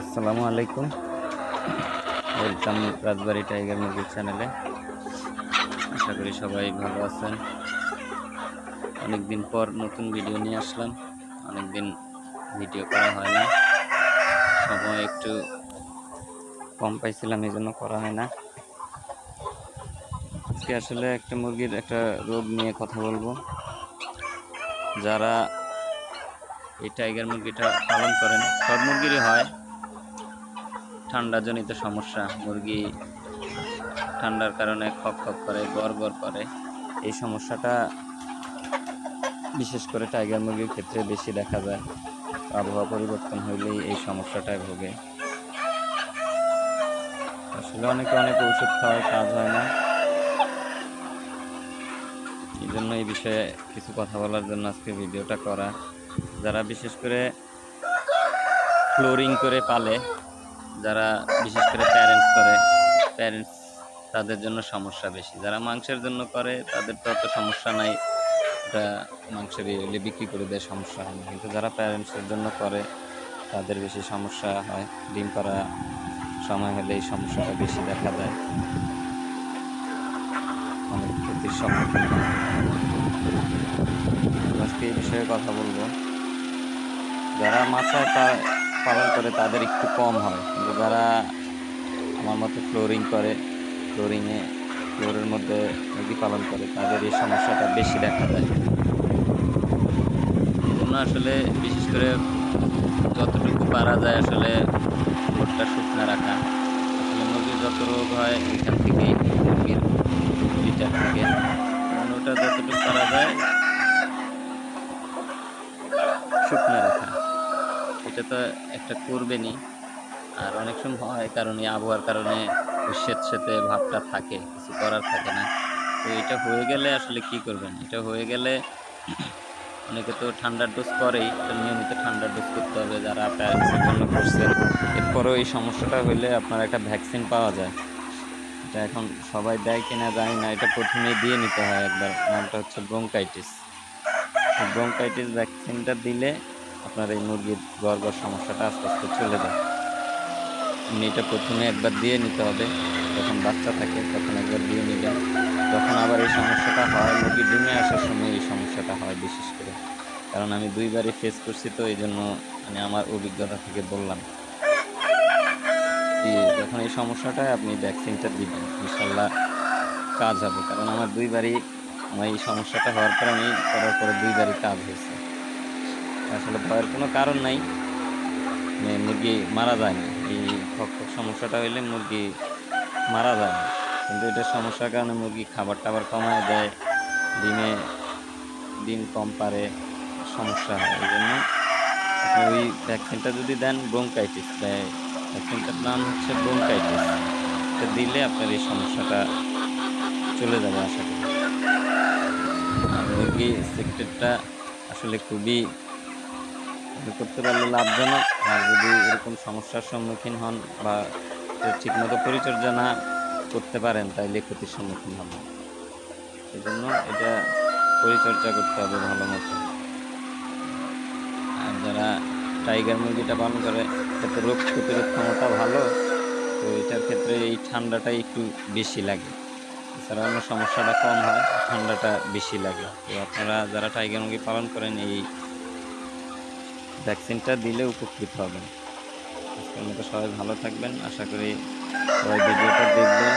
আসসালামু আলাইকুম। ওয়েলকাম রাজবাড়ি টাইগার মুরগির চ্যানেলে। আশা করি সবাই ভালো আছেন। অনেকদিন পর নতুন ভিডিও নিয়ে আসলাম। অনেকদিন ভিডিও করা হয় না, সময় একটু কম পাইছিলাম, এই জন্য করা হয় না। আজকে আসলে একটা মুরগির একটা রোগ নিয়ে কথা বলবো। যারা এই টাইগার মুরগিটা পালন করেন, সব মুরগিরই হয় ঠান্ডাজনিত সমস্যা। মুরগি ঠান্ডার কারণে খক খক করে, গড় গড় করে। এই সমস্যাটা বিশেষ করে টাইগার মুরগির ক্ষেত্রে বেশি দেখা যায়। আবহাওয়া পরিবর্তন হইলেই এই সমস্যাটায় ভোগে। আসলে অনেকে অনেক ওষুধ খাওয়ায়, কাজ হয় না। এই জন্য এই বিষয়ে কিছু কথা বলার জন্য আজকে ভিডিওটা করা। যারা বিশেষ করে ফ্লোরিং করে পালে, যারা বিশেষ করে প্যারেন্টস তাদের জন্য সমস্যা বেশি। যারা মাংসের জন্য করে তাদের তো অত সমস্যা নাই, এটা মাংসের এলে বিক্রি করে দেয়, সমস্যা হয় না। কিন্তু যারা প্যারেন্টসের জন্য করে তাদের বেশি সমস্যা হয়। ডিম পাড়া সময় হলে এই সমস্যাটা বেশি দেখা যায়, অনেক ক্ষতির সম্মুখীন হয়। আজকে এই বিষয়ে কথা বলবো। যারা মাছায় পালন করে তাদের একটু কম হয়, কিন্তু যারা আমার মতো ফ্লোরিং করে, ফ্লোরের মধ্যে মুরগি পালন করে তাদের এই সমস্যাটা বেশি দেখা যায়। এই জন্য আসলে বিশেষ করে যতটুকু পারা যায় আসলে ফ্লোরটা শুকনো রাখা। আসলে মুরগির যত রোগ হয় এখান থেকেই, মুরগির লিটার থেকে। কারণ ওটা যতটুকু পারা যায় শুকনো রাখা, এটা তো একটা করবেনই। আর অনেক সময় হয়, কারণ এই আবহাওয়ার কারণে স্যাঁতস্যাঁতে ভাবটা থাকে, কিছু করার থাকে না। তো এটা হয়ে গেলে আসলে কি করবেন? এটা হয়ে গেলে অনেকে তো ঠান্ডার ডোজ করেই, নিয়মিত ঠান্ডার ডোজ করতে হবে যারা প্যারেন্টসের জন্য করছেন। এরপরেও এই সমস্যাটা হইলে আপনার একটা ভ্যাকসিন পাওয়া যায়। এটা এখন সবাই দেয় কিনা জানি না, এটা প্রথমেই দিয়ে নিতে হয় একবার। নামটা হচ্ছে ব্রঙ্কাইটিস। ব্রঙ্কাইটিস ভ্যাকসিনটা দিলে আপনার এই মুরগির গড় সমস্যাটা আস্তে আস্তে চলে যায়। এটা প্রথমে একবার দিয়ে নিতে হবে, যখন বাচ্চা থাকে তখন একবার দিয়ে নেবেন। যখন আবার এই সমস্যাটা হয়, মুরগি ডিমে আসার সময় এই সমস্যাটা হয় বিশেষ করে। কারণ আমি দুইবারই ফেস করছি, তো এই জন্য মানে আমার অভিজ্ঞতা থেকে বললাম। যখন এই সমস্যাটায় আপনি ভ্যাকসিনটা দিবেন, ইনশাল্লাহ কাজ হবে। কারণ আমার এই সমস্যাটা হওয়ার পর আমি করার পরে দুইবারই কাজ হয়েছে। আসলে ভয়ের কোনো কারণ নাই, মুরগি মারা যায় না। এই খক সমস্যাটা হইলে মুরগি মারা যায় না, কিন্তু এটার সমস্যার কারণে মুরগি খাবার টাবার কমায় দেয়, ডিম কম পারে, সমস্যা হয়। এই জন্য আপনি ওই ভ্যাকসিনটা যদি দেন, ব্রঙ্কাইটিস ভ্যাকসিনটার নাম হচ্ছে ব্রঙ্কাইটিস, এটা দিলে আপনার এই সমস্যাটা চলে যাবে আশা করি। আর মুরগি সেক্টরটা আসলে খুবই করতে পারলে লাভজনক। আর যদি এরকম সমস্যার সম্মুখীন হন বা ঠিকমতো পরিচর্যা না করতে পারেন, তাইলে ক্ষতির সম্মুখীন হবেন। এই জন্য এটা পরিচর্যা করতে হবে ভালো মতো। আর যারা টাইগার মুরগিটা পালন করে, এতে রোগ প্রতিরোধ ক্ষমতা ভালো, তো এটার ক্ষেত্রে এই ঠান্ডাটাই একটু বেশি লাগে। এছাড়া অন্য সমস্যাটা কম হয়, ঠান্ডাটা বেশি লাগে। তো আপনারা যারা টাইগার মুরগি পালন করেন, এই ভ্যাকসিনটা দিলে উপকৃত হবেন। আজকের মতো সবাই ভালো থাকবেন। আশা করি সবাই ভিডিওটা দেখবেন।